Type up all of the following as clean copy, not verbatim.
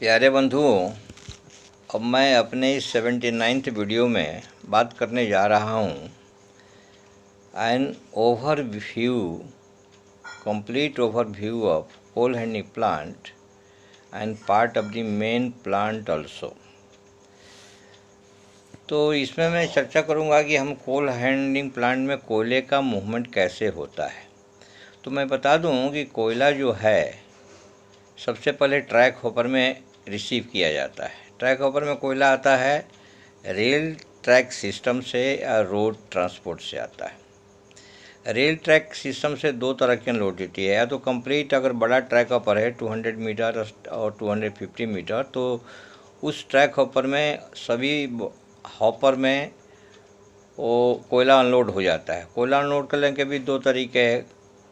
प्यारे बंधुओं, अब मैं अपने इस 79th वीडियो में बात करने जा रहा हूँ an overview complete overview of coal handling plant and part of the main plant also. तो इसमें मैं चर्चा करूँगा कि हम कोल हैंडलिंग प्लांट में कोयले का मूवमेंट कैसे होता है। तो मैं बता दूँ कि कोयला जो है सबसे पहले ट्रैक हॉपर में रिसीव किया जाता है। ट्रैक हॉपर में कोयला आता है रेल ट्रैक सिस्टम से या रोड ट्रांसपोर्ट से आता है। रेल ट्रैक सिस्टम से दो तरह की अनलोड होती है, या तो कंप्लीट अगर बड़ा ट्रैक हॉपर है 200 मीटर और 250 मीटर, तो उस ट्रैक हॉपर में सभी हॉपर में वो कोयला अनलोड हो जाता है। कोयला अनलोड करने के भी दो तरीके हैं।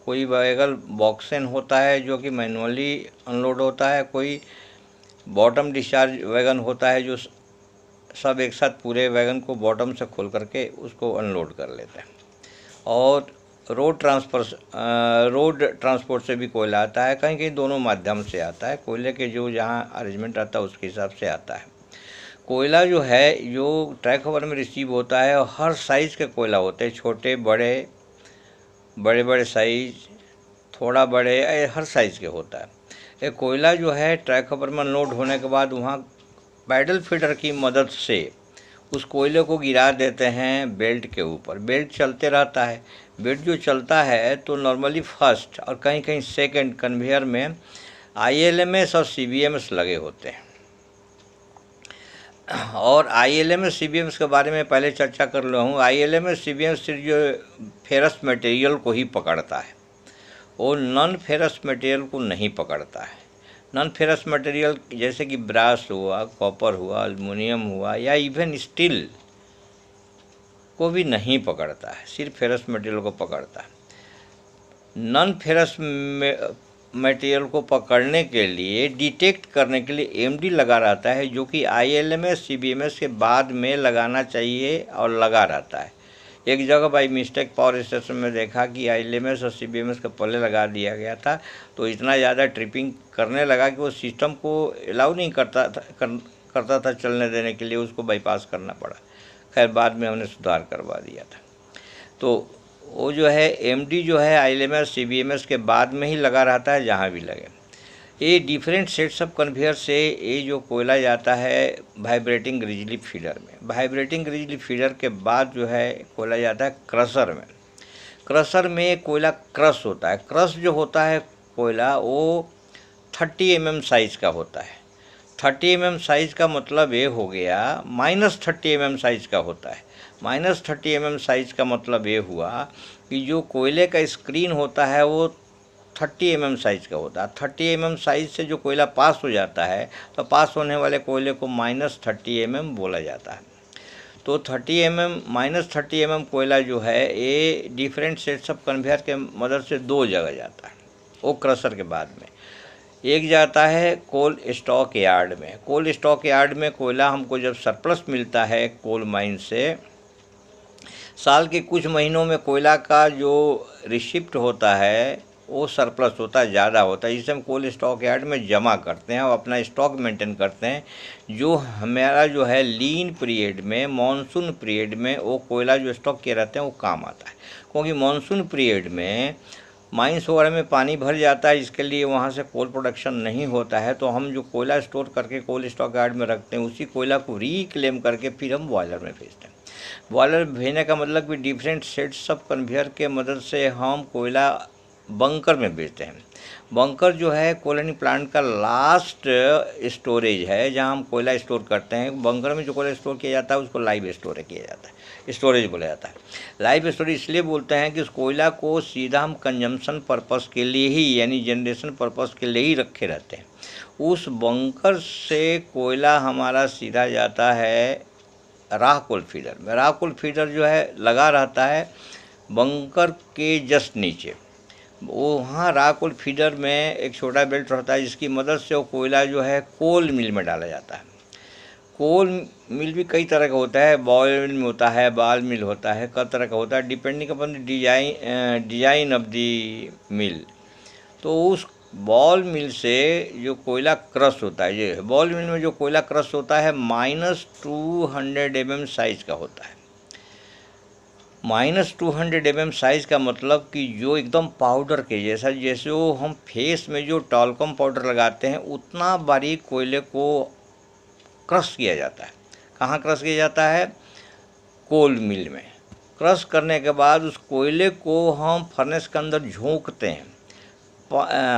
कोई वैगन बॉक्सन होता है जो कि मैनुअली अनलोड होता है, कोई बॉटम डिस्चार्ज वैगन होता है जो सब एक साथ पूरे वैगन को बॉटम से खोल करके उसको अनलोड कर लेते हैं। और रोड ट्रांसपोर्ट से भी कोयला आता है, कहीं कहीं दोनों माध्यम से आता है। कोयले के जो जहाँ अरेंजमेंट आता है उसके हिसाब से आता है। कोयला जो है जो ट्रैक हॉपर में रिसीव होता है, हर साइज़ के कोयला होते हैं, छोटे बड़े बड़े बड़े साइज़, थोड़ा बड़े, हर साइज़ के होता है। ये कोयला जो है ट्रैक हॉपर में अनलोड होने के बाद वहाँ पैडल फीडर की मदद से उस कोयले को गिरा देते हैं बेल्ट के ऊपर। बेल्ट चलते रहता है। बेल्ट जो चलता है तो नॉर्मली फर्स्ट और कहीं कहीं सेकंड कन्वेयर में ILMS और CBMS लगे होते हैं। और ILMS CBMS के बारे में पहले चर्चा कर रहा हूँ। ILMS CBMS सिर्फ जो फेरस मटेरियल को ही पकड़ता है, वो नॉन फेरस मटेरियल को नहीं पकड़ता है। नॉन फेरस मटेरियल जैसे कि ब्रास हुआ, कॉपर हुआ, एल्युमिनियम हुआ या इवन स्टील को भी नहीं पकड़ता है, सिर्फ फेरस मटेरियल को पकड़ता है। नॉन फेरस मटेरियल को पकड़ने के लिए, डिटेक्ट करने के लिए MD लगा रहता है, जो कि ILMS CBMS के बाद में लगाना चाहिए और लगा रहता है। एक जगह बाई मिस्टेक पावर स्टेशन में देखा कि ILMS और CBMS के पहले लगा दिया गया था, तो इतना ज़्यादा ट्रिपिंग करने लगा कि वो सिस्टम को अलाउ नहीं करता था चलने देने के लिए, उसको बाईपास करना पड़ा। खैर बाद में हमने सुधार करवा दिया था। तो वो जो है MD जो है ILMS CBMS के बाद में ही लगा रहता है, जहाँ भी लगे। ये डिफरेंट सेट्स ऑफ कन्वेयर से ये जो कोयला जाता है वाइब्रेटिंग ग्रिजली फीडर में। वाइब्रेटिंग ग्रिजली फीडर के बाद जो है कोयला जाता है क्रशर में। क्रशर में कोयला क्रश होता है। क्रश जो होता है कोयला वो 30 mm साइज़ का होता है। 30 mm साइज़ का मतलब ये हो गया -30 mm साइज़ का होता है। -30 mm साइज़ का मतलब ये हुआ कि जो कोयले का स्क्रीन होता है वो 30 mm साइज़ का होता है। 30 mm साइज़ से जो कोयला पास हो जाता है तो पास होने वाले कोयले को -30 mm बोला जाता है। तो 30 mm -30 mm कोयला जो है ये डिफरेंट सेट्स ऑफ कन्वेयर के मदद से दो जगह जाता है। वो क्रशर के बाद में एक जाता है कोल स्टॉक यार्ड में। कोल स्टॉक यार्ड में कोयला हमको जब सरप्लस मिलता है कोल माइन से, साल के कुछ महीनों में कोयला का जो रिसिप्ट होता है वो सरप्लस होता है, ज़्यादा होता है, जिसे हम कोल स्टॉक यार्ड में जमा करते हैं और अपना स्टॉक मेंटेन करते हैं। जो हमारा जो है लीन पीरियड में, मानसून पीरियड में वो कोयला जो स्टॉक किए रहते हैं वो काम आता है। क्योंकि मानसून पीरियड में माइंस वगैरह में पानी भर जाता है, इसके लिए वहाँ से कोल प्रोडक्शन नहीं होता है। तो हम जो कोयला स्टोर करके कोल स्टॉक यार्ड में रखते हैं उसी कोयला को रिक्लेम करके फिर हम बॉयलर में भेजते हैं। बॉयलर भेजने का मतलब कि डिफरेंट सेट्स ऑफ कन्वेयर के मदद से हम कोयला बंकर में भेजते हैं। बंकर जो है कोयला प्लांट का लास्ट स्टोरेज है, जहां हम कोयला स्टोर करते हैं। बंकर में जो कोयला स्टोर किया जाता है उसको लाइव स्टोरेज किया जाता है, स्टोरेज बोला जाता है। लाइव स्टोरेज इसलिए बोलते हैं कि उस कोयला को सीधा हम कंजम्पशन पर्पस के लिए ही, यानी जनरेशन पर्पस के लिए ही रखे रहते हैं। उस बंकर से कोयला हमारा सीधा जाता है राह कोल फीडर में। राह कोल फीडर जो है लगा रहता है बंकर के जस्ट नीचे। वहाँ राह कोल फीडर में एक छोटा बेल्ट रहता है जिसकी मदद से वो कोयला जो है कोल मिल में डाला जाता है। कोल मिल भी कई तरह का होता है, बॉयल मिल होता है, बाल मिल होता है, कई तरह का होता है depending upon design of the mill. तो उस बॉल मिल से जो कोयला क्रश होता है, ये बॉल मिल में जो कोयला क्रश होता है -200 mm साइज़ का होता है। -200 mm साइज़ का मतलब कि जो एकदम पाउडर के जैसा, जैसे वो हम फेस में जो टॉल्कम पाउडर लगाते हैं उतना बारीक कोयले को क्रश किया जाता है। कहाँ क्रश किया जाता है? कोल मिल में। क्रश करने के बाद उस कोयले को हम फर्नेस के अंदर झोंकते हैं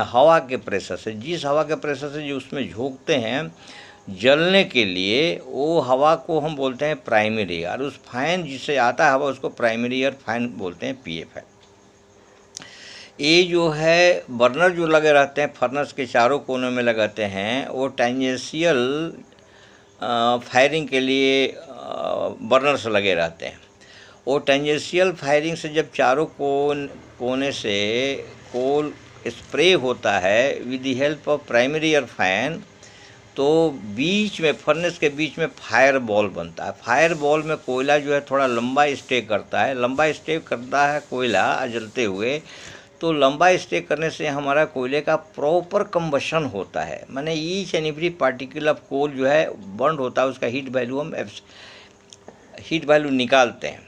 हवा के प्रेशर से। जिस हवा के प्रेशर से जो उसमें झोंकते हैं जलने के लिए, वो हवा को हम बोलते हैं प्राइमरी एयर। उस फैन जिससे आता है हवा उसको प्राइमरी एयर फैन बोलते हैं, पीए फैन। ये जो है बर्नर जो लगे रहते हैं फर्नेस के चारों कोनों में लगाते हैं, वो टेंजेंशियल फायरिंग के लिए बर्नर्स लगे रहते हैं। वो टेंजेंशियल फायरिंग से जब चारों कोने से कोल स्प्रे होता है with the help of primary air fan, तो बीच में फर्नेस के बीच में फायर बॉल बनता है। फायर बॉल में कोयला जो है थोड़ा लंबा स्टे करता है, लंबा स्टे करता है कोयला जलते हुए। तो लंबा स्टे करने से हमारा कोयले का प्रॉपर कंबशन होता है, माने each and every particle of coal जो है बर्न होता है, उसका हीट वैल्यू हम हीट वैल्यू निकालते हैं।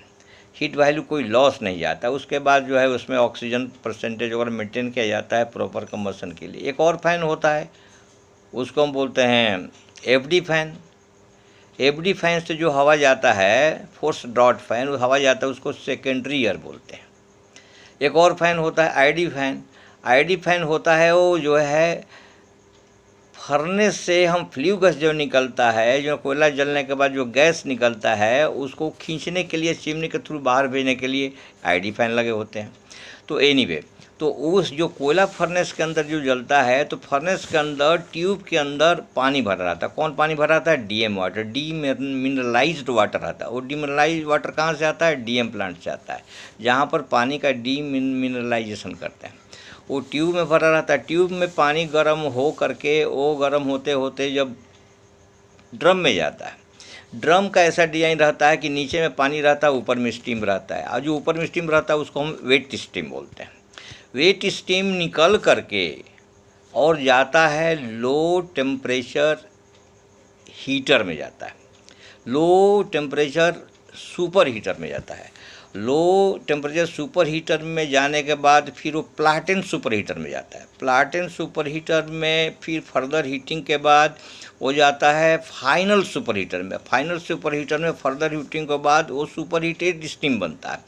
हीट वैल्यू कोई लॉस नहीं जाता। उसके बाद जो है उसमें ऑक्सीजन परसेंटेज वगैरह मेंटेन किया जाता है प्रॉपर कंबशन के लिए। एक और फैन होता है, उसको हम बोलते हैं एफडी फैन। एफडी फैन से जो हवा जाता है, फोर्स ड्रॉट फैन, वो हवा जाता है उसको सेकेंडरी एयर बोलते हैं। एक और फैन होता है आईडी फैन। आईडी फैन होता है वो जो है फर्नेस से हम फ्ल्यू गैस जो निकलता है, जो कोयला जलने के बाद जो गैस निकलता है उसको खींचने के लिए, चिमनी के थ्रू बाहर भेजने के लिए आईडी फैन लगे होते हैं। तो एनीवे, तो उस जो कोयला फर्नेस के अंदर जो जलता है, तो फर्नेस के अंदर ट्यूब के अंदर पानी भरा रहता है। कौन पानी भरा रहता है? डीएम वाटर, डीमिनरलाइज्ड वाटर आता है। वो डीमिनरलाइज्ड वाटर कहाँ से आता है? डीएम प्लांट से आता है, जहाँ पर पानी का डीमिनरलाइजेशन करते हैं। वो ट्यूब में भरा रहता है। ट्यूब में पानी गर्म हो करके, वो गर्म होते होते जब ड्रम में जाता है, ड्रम का ऐसा डिजाइन रहता है कि नीचे में पानी रहता है, ऊपर में स्टीम रहता है, और जो ऊपर में स्टीम रहता है उसको हम वेट स्टीम बोलते हैं। वेट स्टीम निकल करके और जाता है लो टेम्परेचर हीटर में जाता है, लो टेम्परेचर सुपर हीटर में जाता है। लो टेम्परेचर सुपर हीटर में जाने के बाद फिर वो प्लाटेंट सुपर हीटर में जाता है। प्लाटेंट सुपर हीटर में फिर फर्दर हीटिंग के बाद वो जाता है फाइनल सुपर हीटर में। फाइनल सुपर हीटर में फर्दर हीटिंग के बाद वो सुपर हीटेड स्टीम बनता है।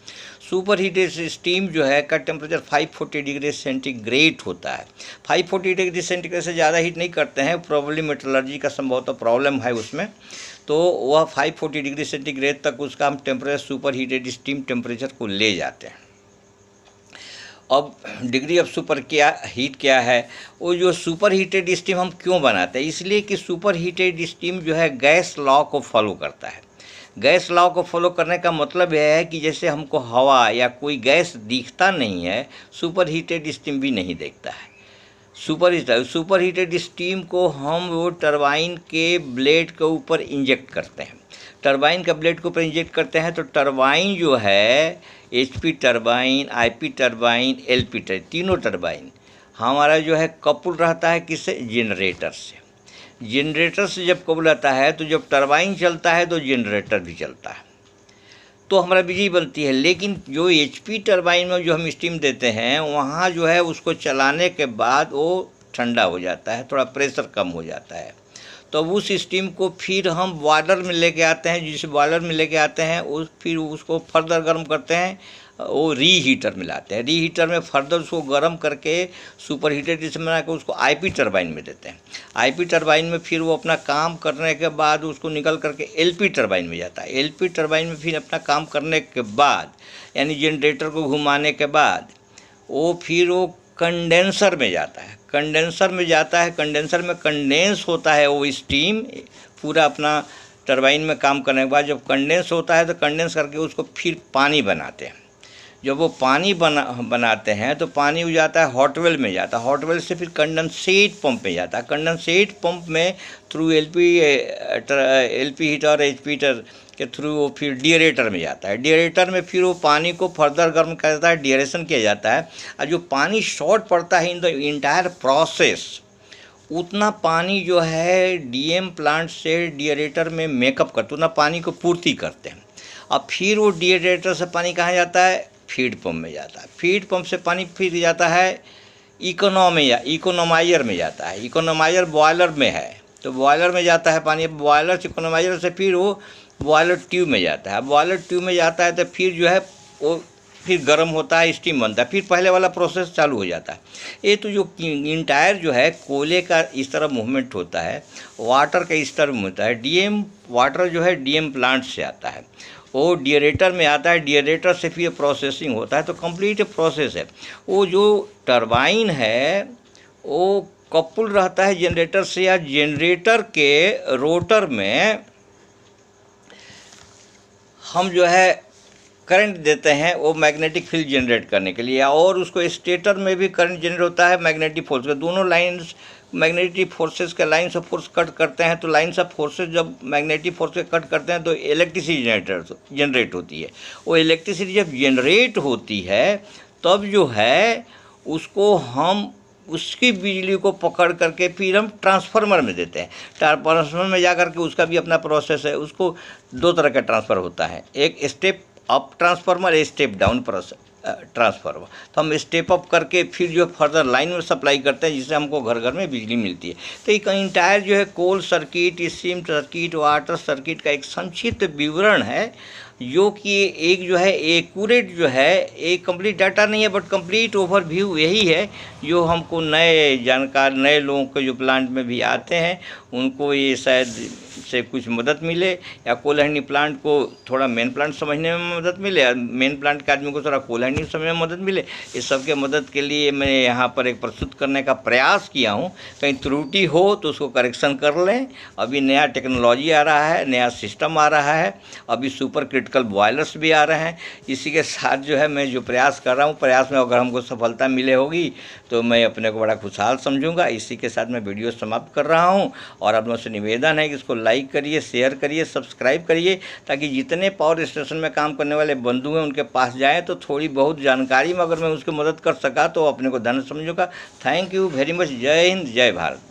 सुपर हीटेड स्टीम जो है का टेम्परेचर 540 डिग्री सेंटीग्रेड होता है। 540 डिग्री सेंटीग्रेड से ज़्यादा हीट नहीं करते हैं, प्रॉब्लम मेटलर्जी का संभवतः प्रॉब्लम है उसमें, तो वह 540 डिग्री सेंटीग्रेड तक उसका हम temperature super heated steam temperature को ले जाते हैं। अब डिग्री ऑफ सुपर क्या हीट क्या है? वो जो सुपर हीटेड स्टीम हम क्यों बनाते हैं? इसलिए कि सुपर हीटेड स्टीम जो है गैस लॉ को फॉलो करता है। गैस लॉ को फॉलो करने का मतलब यह है कि जैसे हमको हवा या कोई गैस दिखता नहीं है, सुपर हीटेड स्टीम भी नहीं देखता है। सुपर हीटेड स्टीम को हम वो टरबाइन के ब्लेड के ऊपर इंजेक्ट करते हैं। टरबाइन का ब्लेड के ऊपर इंजेक्ट करते हैं तो टरबाइन जो है, HP turbine, IP turbine, LP turbine, तीनों टरबाइन हमारा जो है कपल रहता है किससे? जनरेटर से। जनरेटर से जब कपल रहता है तो जब टरबाइन चलता है तो जनरेटर भी चलता है, तो हमारा बिजली बनती है। लेकिन जो एचपी टरबाइन में जो हम स्टीम देते हैं, वहाँ जो है उसको चलाने के बाद वो ठंडा हो जाता है, थोड़ा प्रेशर कम हो जाता है। तो उस स्टीम को फिर हम बॉयलर में लेके आते हैं। जिस बॉयलर में लेके आते हैं फिर उसको फर्दर गर्म करते हैं, वो रीहीटर में लाते हैं। रीहीटर में फर्दर उसको गर्म करके सुपर हीटेड स्टीम बना के उसको आईपी टरबाइन में देते हैं। आईपी टरबाइन में फिर वो अपना काम करने के बाद उसको निकल करके एलपी टरबाइन में जाता है। एलपी टरबाइन में फिर अपना काम करने के बाद, यानी जनरेटर को घुमाने के बाद, वो फिर वो कंडेंसर में जाता है। कंडेंसर में जाता है, कंडेंसर में कंडेंस होता है वो स्टीम पूरा अपना टरबाइन में काम करने के बाद। जब कंडेंस होता है तो कंडेंस करके उसको फिर पानी बनाते हैं। जब वो पानी बनाते हैं तो पानी हो जाता है हॉटवेल में जाता है। हॉटवेल से फिर कंडेंसेट पंप में जाता है। कंडेंसेट पंप में through LP heater, HP heater के थ्रू वो फिर डिएरेटर में जाता है। डिएरेटर में फिर वो पानी को फर्दर गर्म किया जाता है, डिएरेशन किया जाता है, और जो पानी शॉर्ट पड़ता है इन द इंटायर प्रोसेस, उतना पानी जो है डीएम प्लांट से डिएरेटर में मेकअप करते, उतना पानी को पूर्ति करते हैं। अब फिर वो डिएरेटर से पानी कहाँ जाता है? फीड पंप में जाता है। फीड पंप से पानी फिर जाता है इकोनोमाइजर में जाता है। इकोनोमाइजर बॉयलर में है, तो बॉयलर में जाता है पानी। बॉयलर से इकोनोमाइजर से फिर वो बॉयलर ट्यूब में जाता है। बॉयलर ट्यूब में जाता है तो फिर जो है वो फिर गर्म होता है, स्टीम बनता है, फिर पहले वाला प्रोसेस चालू हो जाता है। ये तो जो इंटायर जो है कोयले का इस तरह मूवमेंट होता है, वाटर का इस तरह होता है। डीएम वाटर जो है डीएम प्लांट से आता है, वो डिएरेटर में आता है, डिएरेटर से फिर प्रोसेसिंग होता है, तो कंप्लीट प्रोसेस है। वो जो टरबाइन है वो कपल रहता है जनरेटर से, या जनरेटर के रोटर में हम जो है करंट देते हैं वो मैग्नेटिक फील्ड जनरेट करने के लिए, और उसको स्टेटर में भी करंट जनरेट होता है मैग्नेटिक फोर्स का। दोनों लाइन्स मैग्नेटिक फोर्सेस के लाइन्स ऑफ फोर्स कट करते हैं, तो लाइन्स ऑफ फोर्सेस जब मैग्नेटिक फोर्स के कट करते हैं तो इलेक्ट्रिसिटी जनरेट होती है। वो इलेक्ट्रिसिटी जब जनरेट होती है तब जो है उसको हम उसकी बिजली को पकड़ करके फिर हम ट्रांसफार्मर में देते हैं। ट्रांसफार्मर में जा कर के उसका भी अपना प्रोसेस है। उसको दो तरह का ट्रांसफ़र होता है, एक स्टेप अप ट्रांसफार्मर, एक स्टेप डाउन ट्रांसफार्मर। तो हम स्टेप अप करके फिर जो फर्दर लाइन में सप्लाई करते हैं, जिससे हमको घर घर में बिजली मिलती है। तो एक इंटायर जो है coal circuit, steam circuit, water circuit का एक संक्षिप्त विवरण है, जो कि एक जो है एक्यूरेट जो है, एक कंप्लीट डाटा नहीं है बट कंप्लीट ओवरव्यू यही है जो हमको नए जानकार, नए लोगों के जो प्लांट में भी आते हैं उनको ये शायद से कुछ मदद मिले, या कोल्हानी प्लांट को थोड़ा मेन प्लांट समझने में मदद मिले, या मेन प्लांट के आदमी को थोड़ा कोल्हानी समझने में मदद मिले। इस सब के मदद के लिए मैं यहाँ पर एक प्रस्तुत करने का प्रयास किया हूँ। कहीं त्रुटि हो तो उसको करेक्शन कर लें। अभी नया टेक्नोलॉजी आ रहा है, नया सिस्टम आ रहा है, अभी सुपर क्रिटिकल बॉयलर्स भी आ रहे हैं। इसी के साथ जो है मैं जो प्रयास कर रहा हूँ, प्रयास में अगर हमको सफलता मिले होगी तो मैं अपने को बड़ा खुशहाल समझूंगा। इसी के साथ मैं वीडियो समाप्त कर रहा हूँ, और आप लोगों से निवेदन है कि इसको लाइक करिए, शेयर करिए, सब्सक्राइब करिए, ताकि जितने पावर स्टेशन में काम करने वाले बंधु हैं उनके पास जाएँ तो थोड़ी बहुत जानकारी में अगर मैं उसकी मदद कर सका तो अपने को धन्य समझूंगा। Thank you very much. जय हिंद, जय भारत।